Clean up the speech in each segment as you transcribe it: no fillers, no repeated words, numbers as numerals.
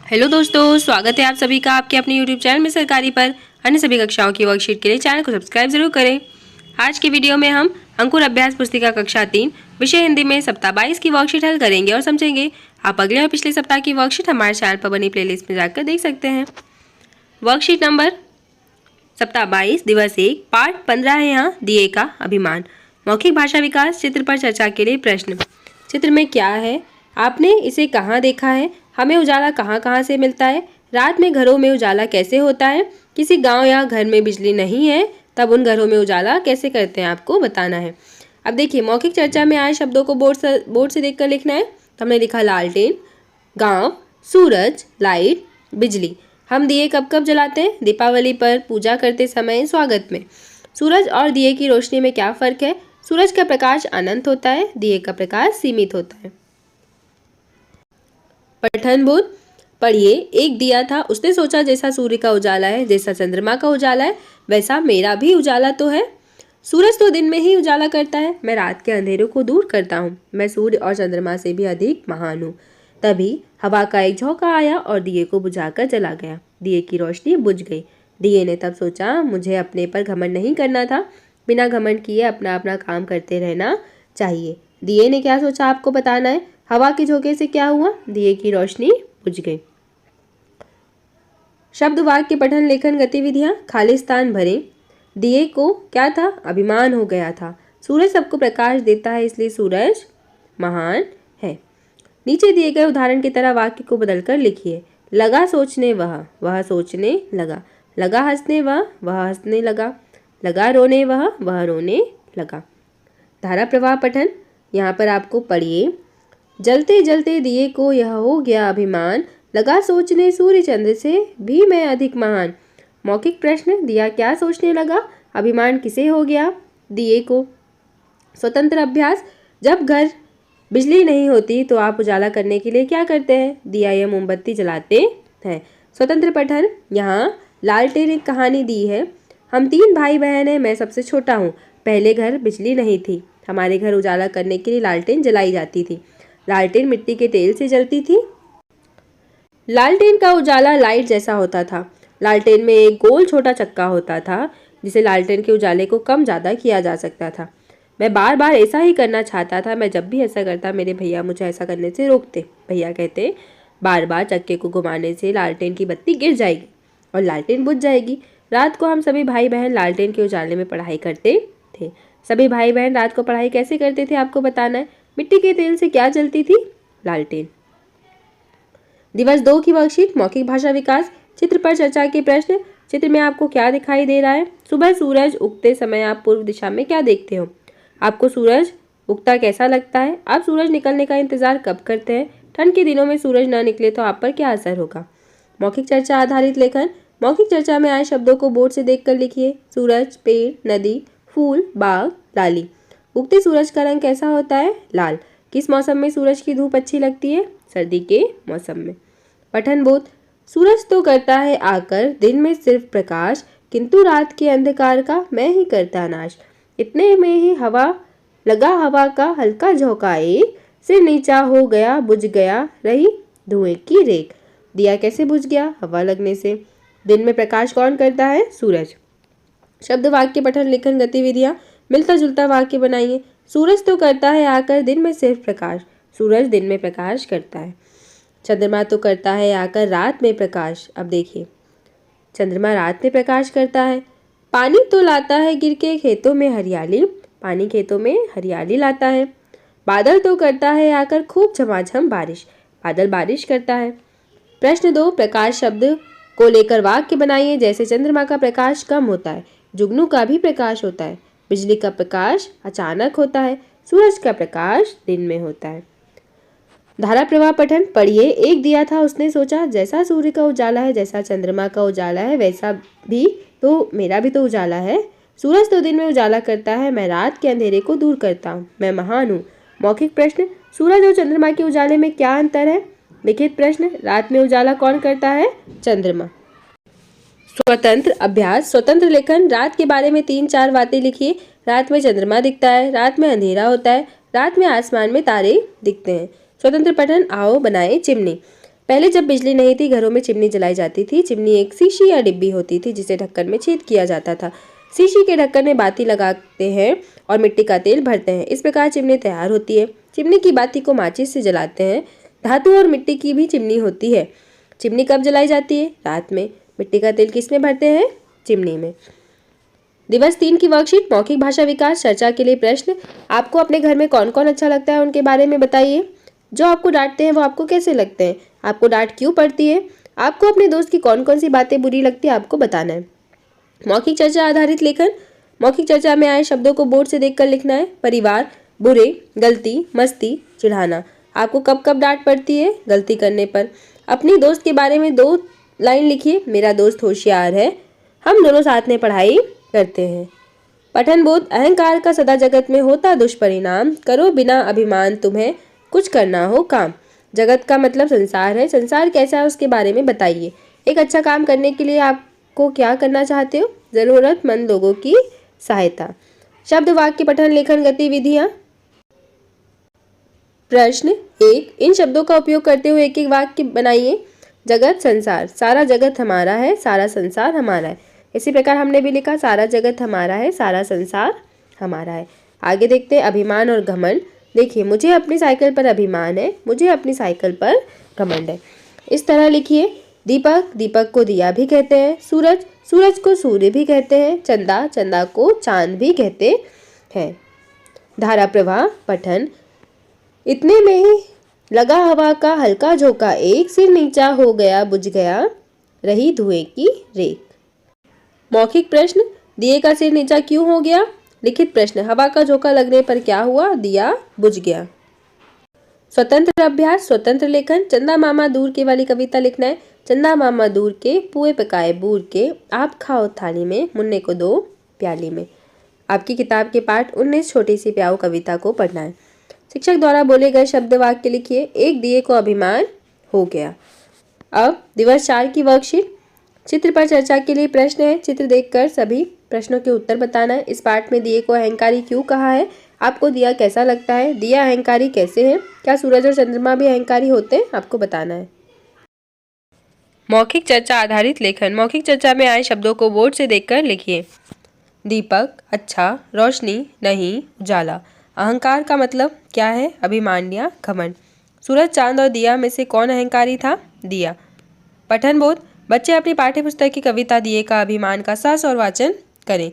Hello दोस्तों, स्वागत है आप सभी का आपके अपने यूट्यूब चैनल में सरकारी पर। अन्य सभी कक्षाओं की वर्कशीट के लिए चैनल को सब्सक्राइब जरूर करें। आज की वीडियो में हम अंकुर अभ्यास पुस्तिका कक्षा 3 विषय हिंदी में सप्ताह 22 की वर्कशीट हल करेंगे और समझेंगे। आप अगले और पिछले सप्ताह की वर्कशीट हमारे चैनल पर बनी प्लेलिस्ट में जाकर देख सकते हैं। वर्कशीट नंबर सप्ताह 22 दिवस 1 पाठ 15 है। यहाँ दिए का अभिमान, मौखिक भाषा विकास, चित्र पर चर्चा के लिए प्रश्न। चित्र में क्या है? आपने इसे कहाँ देखा है? हमें उजाला कहाँ कहाँ से मिलता है? रात में घरों में उजाला कैसे होता है? किसी गांव या घर में बिजली नहीं है, तब उन घरों में उजाला कैसे करते हैं, आपको बताना है। अब देखिए, मौखिक चर्चा में आए शब्दों को बोर्ड से देखकर लिखना है। तो हमने लिखा लालटेन, गांव, सूरज, लाइट, बिजली। हम दिए कब कब जलाते हैं? दीपावली पर, पूजा करते समय, स्वागत में। सूरज और दिए की रोशनी में क्या फर्क है? सूरज का प्रकाश अनंत होता है, दिए का प्रकाश सीमित होता है। पठन बोध पढ़िए। एक दिया था, उसने सोचा जैसा सूर्य का उजाला है, जैसा चंद्रमा का उजाला है, वैसा मेरा भी उजाला तो है। सूरज तो दिन में ही उजाला करता है, मैं रात के अंधेरों को दूर करता हूँ। मैं सूर्य और चंद्रमा से भी अधिक महान हूँ। तभी हवा का एक झोंका आया और दिए को बुझाकर चला गया। दिए की रोशनी बुझ गई। दिए ने तब सोचा, मुझे अपने पर घमंड नहीं करना था, बिना घमंड किए अपना अपना काम करते रहना चाहिए। दिए ने क्या सोचा, आपको बताना है। हवा के झोंके से क्या हुआ? दिए की रोशनी बुझ गई। शब्द वाक्य पठन लेखन गतिविधियां। खाली स्थान भरें। दिए को क्या था? अभिमान हो गया था। सूरज सबको प्रकाश देता है, इसलिए सूरज महान है। नीचे दिए गए उदाहरण की तरह वाक्य को बदलकर लिखिए। लगा सोचने वह सोचने लगा। लगा हंसने वह हंसने लगा। लगा रोने वह रोने लगा। धारा प्रवाह पठन। यहाँ पर आपको पढ़िए। जलते जलते दिए को यह हो गया अभिमान, लगा सोचने सूर्य चंद्र से भी मैं अधिक महान। मौखिक प्रश्न। दिया क्या सोचने लगा? अभिमान किसे हो गया? दिए को। स्वतंत्र अभ्यास। जब घर बिजली नहीं होती तो आप उजाला करने के लिए क्या करते हैं? दिया या मोमबत्ती जलाते हैं। स्वतंत्र पठन। यहाँ लालटेन एक कहानी दी है। हम 3 भाई बहन हैं, मैं सबसे छोटा हूँ। पहले घर बिजली नहीं थी, हमारे घर उजाला करने के लिए लालटेन जलाई जाती थी। लालटेन मिट्टी के तेल से जलती थी। लालटेन का उजाला लाइट जैसा होता था। लालटेन में एक गोल छोटा चक्का होता था, जिसे लालटेन के उजाले को कम ज्यादा किया जा सकता था। मैं बार बार ऐसा ही करना चाहता था। मैं जब भी ऐसा करता, मेरे भैया मुझे ऐसा करने से रोकते। भैया कहते, बार बार चक्के को घुमाने से लालटेन की बत्ती गिर जाएगी और लालटेन बुझ जाएगी। रात को हम सभी भाई बहन लालटेन के उजाले में पढ़ाई करते थे। सभी भाई बहन रात को पढ़ाई कैसे करते थे, आपको बताना है। मिट्टी के तेल से क्या जलती थी? लालटेन। दिवस 2 की वर्कशीट मौखिक भाषा विकास। चित्र पर चर्चा के प्रश्न। चित्र में आपको क्या दिखाई दे रहा है? सुबह सूरज उगते समय आप पूर्व दिशा में क्या देखते हो? आपको सूरज उगता कैसा लगता है? आप सूरज निकलने का इंतजार कब करते हैं? ठंड के दिनों में सूरज न निकले तो आप पर क्या असर होगा? मौखिक चर्चा आधारित लेखन। मौखिक चर्चा में आए शब्दों को बोर्ड से देखकर लिखिए। सूरज, पेड़, नदी, फूल, बाग, लाली। उगते सूरज का रंग कैसा होता है? लाल। किस मौसम में सूरज की धूप अच्छी लगती है? सर्दी के मौसम में। पठन बोध। सूरज तो करता है आकर दिन में सिर्फ प्रकाश, किंतु रात के अंधकार का मैं ही करता नाश। इतने में ही हवा का हल्का झोंका एक सिर नीचा हो गया, बुझ गया रही धुएं की रेख। दिया कैसे बुझ गया? हवा लगने से। दिन में प्रकाश कौन करता है? सूरज। शब्द वाक्य पठन लेखन गतिविधियां। मिलता जुलता वाक्य बनाइए। सूरज तो करता है आकर दिन में सिर्फ प्रकाश। सूरज दिन में प्रकाश करता है। चंद्रमा तो करता है आकर रात में प्रकाश। अब देखिए, चंद्रमा रात में प्रकाश करता है। पानी तो लाता है गिर के खेतों में हरियाली। पानी खेतों में हरियाली लाता है। बादल तो करता है आकर खूब झमाझम बारिश। बादल बारिश करता है। प्रश्न 2 प्रकाश शब्द को लेकर वाक्य बनाइए। जैसे चंद्रमा का प्रकाश कम होता है, जुगनू का भी प्रकाश होता है। बिजली का प्रकाश अचानक होता है, सूरज का प्रकाश दिन में होता है। धारा प्रवाह पठन। पढ़िए। एक दिया था, उसने सोचा जैसा सूर्य का उजाला है, जैसा चंद्रमा का उजाला है, वैसा भी तो मेरा भी तो उजाला है। सूरज तो दिन में उजाला करता है, मैं रात के अंधेरे को दूर करता हूँ, मैं महान हूँ। मौखिक प्रश्न। सूरज और चंद्रमा के उजाले में क्या अंतर है? लिखित प्रश्न। रात में उजाला कौन करता है? चंद्रमा। स्वतंत्र अभ्यास। स्वतंत्र लेखन। रात के बारे में 3-4 बातें लिखिए। रात में चंद्रमा दिखता है, रात में अंधेरा होता है, रात में आसमान में तारे दिखते हैं। स्वतंत्र पठन। आओ बनाएं चिमनी। पहले जब बिजली नहीं थी, घरों में चिमनी जलाई जाती थी। चिमनी एक शीशी या डिब्बी होती थी जिसे ढक्कन में छेद किया जाता था। शीशी के ढक्कन में बाती लगाते हैं और मिट्टी का तेल भरते हैं। इस प्रकार चिमनी तैयार होती है। चिमनी की बाती को माचिस से जलाते हैं। धातु और मिट्टी की भी चिमनी होती है। चिमनी कब जलाई जाती है? रात में। मिट्टी का तेल किस में भरते हैं? चिमनी में। दिवस 3 की वर्कशीट मौखिक भाषा विकास चर्चा के लिए प्रश्न। आपको अपने घर में कौन कौन अच्छा लगता है उनके बारे में बताइए। जो आपको डांटते हैं वो आपको कैसे लगते हैं? आपको डांट क्यों पड़ती है? आपको अपने दोस्त की कौन कौन सी बातें बुरी लगती है आपको बताना है। मौखिक चर्चा आधारित लेखन। मौखिक चर्चा में आए शब्दों को बोर्ड से देखकर लिखना है। परिवार, बुरे, गलती, मस्ती, चिढ़ाना। आपको कब कब डांट पड़ती है? गलती करने पर। अपनी दोस्त के बारे में 2 लाइन लिखिए। मेरा दोस्त होशियार है, हम दोनों साथ में पढ़ाई करते हैं। पठन बोध। अहंकार का सदा जगत में होता दुष्परिणाम, करो बिना अभिमान तुम्हें कुछ करना हो काम। जगत का मतलब संसार है। संसार कैसा है उसके बारे में बताइए। एक अच्छा काम करने के लिए आपको क्या करना चाहते हो? जरूरतमंद लोगों की सहायता। शब्द वाक्य पठन लेखन गतिविधियां। प्रश्न 1, इन शब्दों का उपयोग करते हुए एक एक वाक्य बनाइए। जगत, संसार। सारा जगत हमारा है, सारा संसार हमारा है। इसी प्रकार हमने भी लिखा सारा जगत हमारा है, सारा संसार हमारा है। आगे देखते हैं अभिमान और घमंड। देखिए, मुझे अपनी साइकिल पर अभिमान है, मुझे अपनी साइकिल पर घमंड है। इस तरह लिखिए। दीपक, दीपक को दिया भी कहते हैं। सूरज, सूरज को सूर्य भी कहते हैं। चंदा, चंदा को चांद भी कहते हैं। धारा प्रवाह पठन। इतने में ही लगा हवा का हल्का झोंका, एक सिर नीचा हो गया, बुझ गया रही धुएं की रेख। मौखिक प्रश्न। दिए का सिर नीचा क्यों हो गया? लिखित प्रश्न। हवा का झोंका लगने पर क्या हुआ? दिया बुझ गया। स्वतंत्र अभ्यास स्वतंत्र लेखन। चंदा मामा दूर के वाली कविता लिखना है। चंदा मामा दूर के, पुए पकाए बूर के, आप खाओ थाली में, मुन्ने को दो प्याली में। आपकी किताब के पाठ 19 छोटी सी प्याऊ कविता को पढ़ना है। शिक्षक द्वारा बोले गए शब्द वाक्य लिखिए। एक दिए को अभिमान हो गया। अब दिवस 4 की वर्कशीट। चित्र पर चर्चा के लिए प्रश्न है। चित्र देखकर सभी प्रश्नों के उत्तर बताना है। इस पाठ में दिए को अहंकारी क्यों कहा है? आपको दिया कैसा लगता है? दिया अहंकारी कैसे है? क्या सूरज और चंद्रमा भी अहंकारी होते हैं? आपको बताना है। मौखिक चर्चा आधारित लेखन। मौखिक चर्चा में आए शब्दों को बोर्ड से देखकर लिखिए। दीपक, अच्छा, रोशनी, नहीं, उजाला। अहंकार का मतलब क्या है? अभिमान या घमंड। सूरज, चांद और दिया में से कौन अहंकारी था? दिया। पठन बोध। बच्चे अपनी पाठ्यपुस्तक की कविता दिए का अभिमान का सहस और वाचन करें।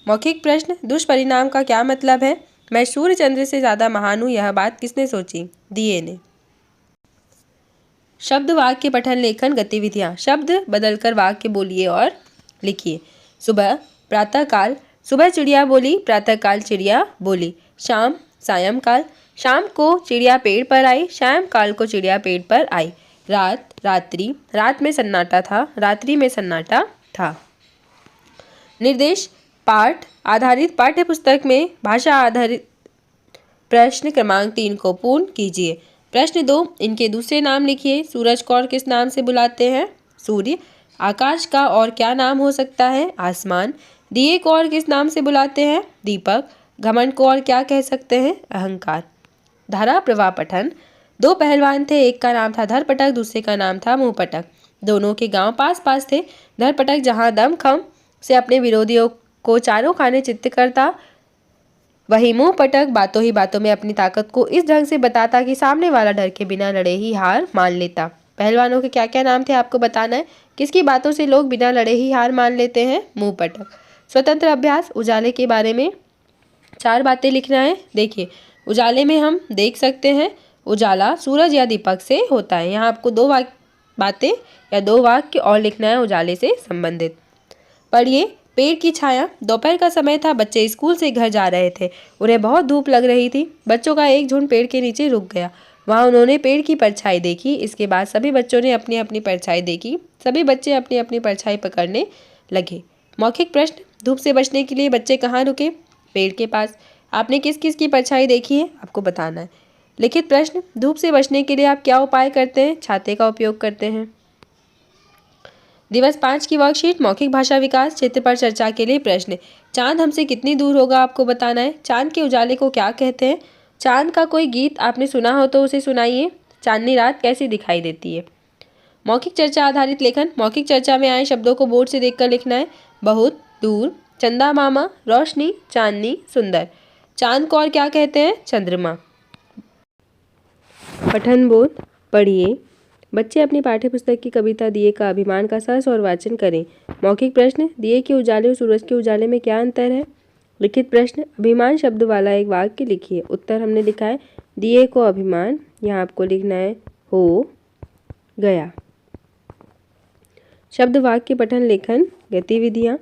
मौखिक प्रश्न। दुष्परिणाम का क्या मतलब है? मैं सूर्य चंद्र से ज्यादा महान हूँ, यह बात किसने सोची? दिए ने। शब्द वाक्य पठन लेखन गतिविधियां। शब्द बदलकर वाक्य बोलिए और लिखिए। सुबह, प्रातःकाल। सुबह चिड़िया बोली, प्रातःकाल चिड़िया बोली। शाम, सायंकाल। शाम को चिड़िया पेड़ पर आई, सायंकाल को चिड़िया पेड़ पर आई। रात, रात्रि। रात में सन्नाटा था, रात्रि में सन्नाटा था। निर्देश। पाठ आधारित पाठ्यपुस्तक में भाषा आधारित प्रश्न क्रमांक 3 को पूर्ण कीजिए। प्रश्न 2, इनके दूसरे नाम लिखिए। सूरज को और किस नाम से बुलाते हैं? सूर्य। आकाश का और क्या नाम हो सकता है? आसमान। दिए को और किस नाम से बुलाते हैं? दीपक। घमंड को और क्या कह सकते हैं? अहंकार। धारा प्रवाह पठन। 2 पहलवान थे, एक का नाम था धरपटक, दूसरे का नाम था मुंहपटक। दोनों के गांव पास पास थे। धरपटक जहां दम खम से अपने विरोधियों को चारों खाने चित्त करता, वही मुंहपटक बातों ही बातों में अपनी ताकत को इस ढंग से बताता कि सामने वाला डर के बिना लड़े ही हार मान लेता। पहलवानों के क्या क्या नाम थे आपको बताना है। किसकी बातों से लोग बिना लड़े ही हार मान लेते हैं? मुंहपटक। स्वतंत्र अभ्यास। उजाले के बारे में 4 बातें लिखना है। देखिए, उजाले में हम देख सकते हैं उजाला सूरज या दीपक से होता है। यहाँ आपको 2 बातें या 2 वाक्य और लिखना है उजाले से संबंधित। पढ़िए। पेड़ की छाया। दोपहर का समय था, बच्चे स्कूल से घर जा रहे थे। उन्हें बहुत धूप लग रही थी। बच्चों का एक झुंड पेड़ के नीचे रुक गया। वहाँ उन्होंने पेड़ की परछाई देखी। इसके बाद सभी बच्चों ने अपनी अपनी परछाई देखी। सभी बच्चे अपनी अपनी परछाई पकड़ने लगे। मौखिक प्रश्न। धूप से बचने के लिए बच्चे कहाँ रुके? पेड़ के पास। आपने किस किस की परछाई देखी है? आपको बताना है। लिखित प्रश्न। धूप से बचने के लिए आप क्या उपाय करते हैं? छाते का उपयोग करते हैं। दिवस 5 की वर्कशीट मौखिक भाषा विकास। चित्र पर चर्चा के लिए प्रश्न। चांद हमसे कितनी दूर होगा? आपको बताना है। चांद के उजाले को क्या कहते हैं? चांद का कोई गीत आपने सुना हो तो उसे सुनाइए। चांदनी रात कैसी दिखाई देती है? मौखिक चर्चा आधारित लेखन। मौखिक चर्चा में आए शब्दों को बोर्ड से देखकर लिखना है। बहुत, दूर, चंदा मामा, रोशनी, चांदनी, सुंदर। चांद को और क्या कहते हैं? चंद्रमा। पठन बोध पढ़िए। बच्चे अपनी पाठ्यपुस्तक की कविता दिए का अभिमान का सहस्वर वाचन करें। मौखिक प्रश्न, दिए के उजाले और सूरज के उजाले में क्या अंतर है? लिखित प्रश्न, अभिमान शब्द वाला एक वाक्य लिखिए। उत्तर हमने लिखा है दिए को अभिमान, यहाँ आपको लिखना है हो गया। शब्द वाक्य पठन लेखन गतिविधियाँ।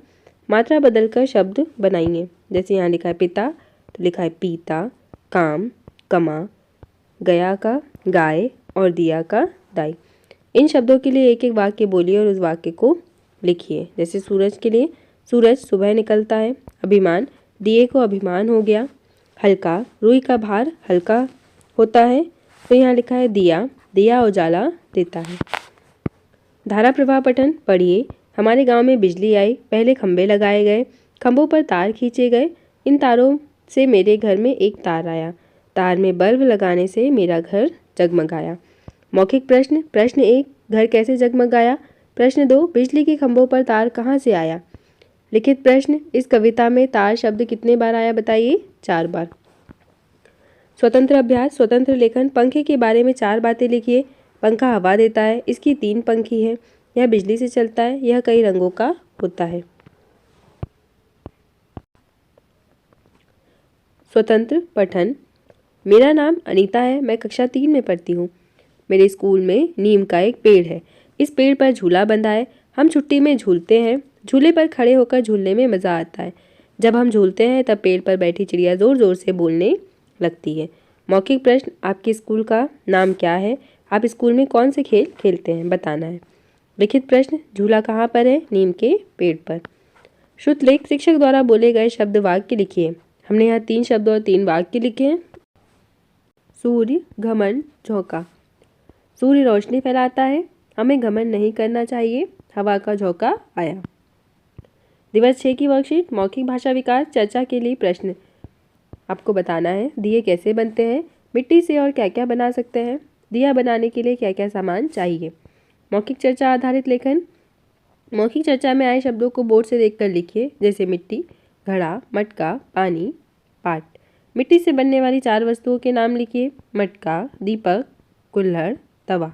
मात्रा बदलकर शब्द बनाइए। जैसे यहाँ लिखा है पिता तो लिखा है पीता, काम, कमा, गया का गाय और दिया का दाई। इन शब्दों के लिए एक एक वाक्य बोलिए और उस वाक्य को लिखिए। जैसे सूरज के लिए, सूरज सुबह निकलता है। अभिमान, दिए को अभिमान हो गया। हल्का, रुई का भार हल्का होता है। तो यहाँ लिखा है दिया, दिया उजाला देता है। धारा प्रवाह पठन पढ़िए। हमारे गांव में बिजली आई, पहले खंभे लगाए गए, खंभों पर तार खींचे गए, इन तारों से मेरे घर में एक तार आया, तार में बल्ब लगाने से मेरा घर जगमगाया। मौखिक प्रश्न, प्रश्न 1 घर कैसे जगमगाया? प्रश्न 2 बिजली के खंभों पर तार कहाँ से आया? लिखित प्रश्न, इस कविता में तार शब्द कितने बार आया बताइए? 4 बार। स्वतंत्र अभ्यास, स्वतंत्र लेखन। पंखे के बारे में 4 बातें लिखिए। पंखा हवा देता है, इसकी 3 पंखी है, यह बिजली से चलता है, यह कई रंगों का होता है। स्वतंत्र पठन, मेरा नाम अनीता है, मैं कक्षा 3 में पढ़ती हूँ। मेरे स्कूल में नीम का एक पेड़ है, इस पेड़ पर झूला बंधा है, हम छुट्टी में झूलते हैं, झूले पर खड़े होकर झूलने में मज़ा आता है। जब हम झूलते हैं तब पेड़ पर बैठी चिड़िया ज़ोर ज़ोर से बोलने लगती है। मौखिक प्रश्न, आपके स्कूल का नाम क्या है? आप स्कूल में कौन से खेल खेलते हैं बताना है। लिखित प्रश्न, झूला कहाँ पर है? नीम के पेड़ पर। श्रुत लेख, शिक्षक द्वारा बोले गए शब्द वाक्य लिखिए। हमने यहाँ 3 शब्द और 3 वाक्य लिखे हैं। सूर्य, घमंड, झोंका। सूर्य रोशनी फैलाता है, हमें घमंड नहीं करना चाहिए, हवा का झोंका आया। दिवस 6 की वर्कशीट, मौखिक भाषा विकास। चर्चा के लिए प्रश्न आपको बताना है, दिए कैसे बनते हैं, मिट्टी से और क्या क्या बना सकते हैं, दिया बनाने के लिए क्या क्या सामान चाहिए। मौखिक चर्चा आधारित लेखन। मौखिक चर्चा में आए शब्दों को बोर्ड से देखकर लिखिए। जैसे मिट्टी, घड़ा, मटका, पानी, पाट। मिट्टी से बनने वाली 4 वस्तुओं के नाम लिखिए। मटका, दीपक, कुल्हड़, तवा।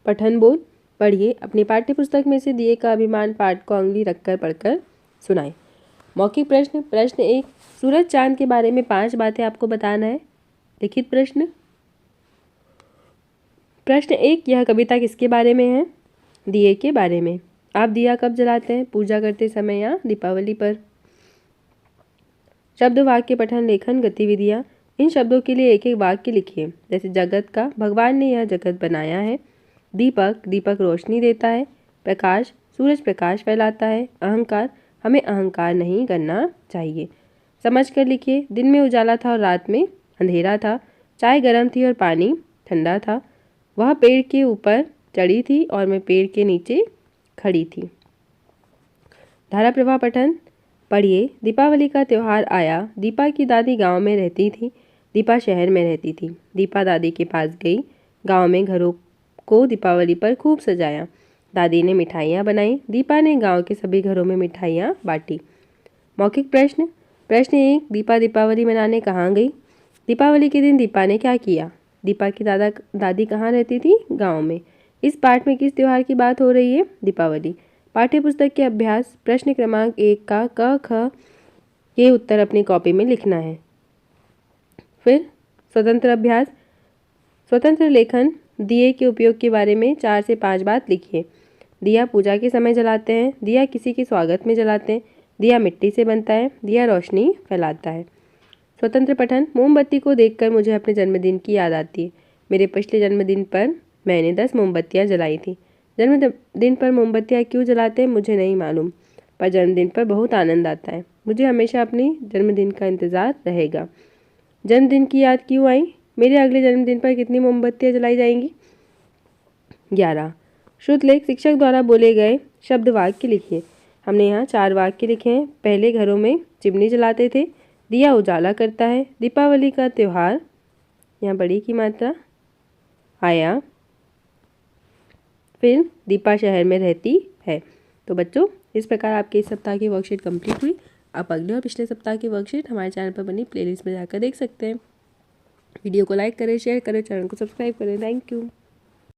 पठन बोध पढ़िए। अपनी पाठ्यपुस्तक में से दिए का अभिमान पाठ को अंगुली रखकर पढ़कर सुनाएं। मौखिक प्रश्न, प्रश्न 1 सूरज चांद के बारे में 5 बातें आपको बताना है। लिखित प्रश्न, प्रश्न 1 यह कविता किसके बारे में है? दिए के बारे में। आप दिया कब जलाते हैं? पूजा करते समय या दीपावली पर। शब्द वाक्य पठन लेखन गतिविधियाँ। इन शब्दों के लिए एक एक वाक्य लिखिए। जैसे जगत का, भगवान ने यह जगत बनाया है। दीपक, दीपक रोशनी देता है। प्रकाश, सूरज प्रकाश फैलाता है। अहंकार, हमें अहंकार नहीं करना चाहिए। समझ कर लिखिए। दिन में उजाला था और रात में अंधेरा था। चाय गर्म थी और पानी ठंडा था। वह पेड़ के ऊपर चढ़ी थी और मैं पेड़ के नीचे खड़ी थी। धारा प्रवाह पठन पढ़िए। दीपावली का त्यौहार आया। दीपा की दादी गांव में रहती थी, दीपा शहर में रहती थी। दीपा दादी के पास गई। गांव में घरों को दीपावली पर खूब सजाया। दादी ने मिठाइयाँ बनाई। दीपा ने गांव के सभी घरों में मिठाइयाँ बांटी। मौखिक प्रश्न, प्रश्न 1 दीपा दीपावली मनाने कहाँ गई? दीपावली के दिन दीपा ने क्या किया? दीपा की दादी कहाँ रहती थी? गांव में। इस पाठ में किस त्यौहार की बात हो रही है? दीपावली। पाठ्यपुस्तक के अभ्यास, प्रश्न क्रमांक 1 का क ख ये उत्तर अपनी कॉपी में लिखना है। फिर स्वतंत्र अभ्यास, स्वतंत्र लेखन। दिए के उपयोग के बारे में 4 से 5 बात लिखिए। दिया पूजा के समय जलाते हैं। दिया किसी के स्वागत में जलाते हैं। दिया मिट्टी से बनता है। दिया रोशनी फैलाता है। स्वतंत्र पठन, मोमबत्ती को देखकर मुझे अपने जन्मदिन की याद आती है। मेरे पिछले जन्मदिन पर मैंने 10 मोमबत्तियाँ जलाई थी। जन्मदिन पर मोमबत्तियाँ क्यों जलाते हैं मुझे नहीं मालूम, पर जन्मदिन पर बहुत आनंद आता है। मुझे हमेशा अपनी जन्मदिन का इंतज़ार रहेगा। जन्मदिन की याद क्यों आई? मेरे अगले जन्मदिन पर कितनी मोमबत्तियाँ जलाई जाएंगी? 11। श्रुत लेख, शिक्षक द्वारा बोले गए शब्द वाक्य लिखिए। हमने यहाँ 4 वाक्य लिखे हैं। पहले घरों में चिमनी जलाते थे। दिया उजाला करता है। दीपावली का त्यौहार, यहाँ बड़ी की मात्रा, आया, फिर दीपा शहर में रहती है। तो बच्चों, इस प्रकार आपके इस सप्ताह की वर्कशीट कंप्लीट हुई। आप अगले और पिछले सप्ताह की वर्कशीट हमारे चैनल पर बनी प्लेलिस्ट में जाकर देख सकते हैं। वीडियो को लाइक करें, शेयर करें, चैनल को सब्सक्राइब करें। Thank you.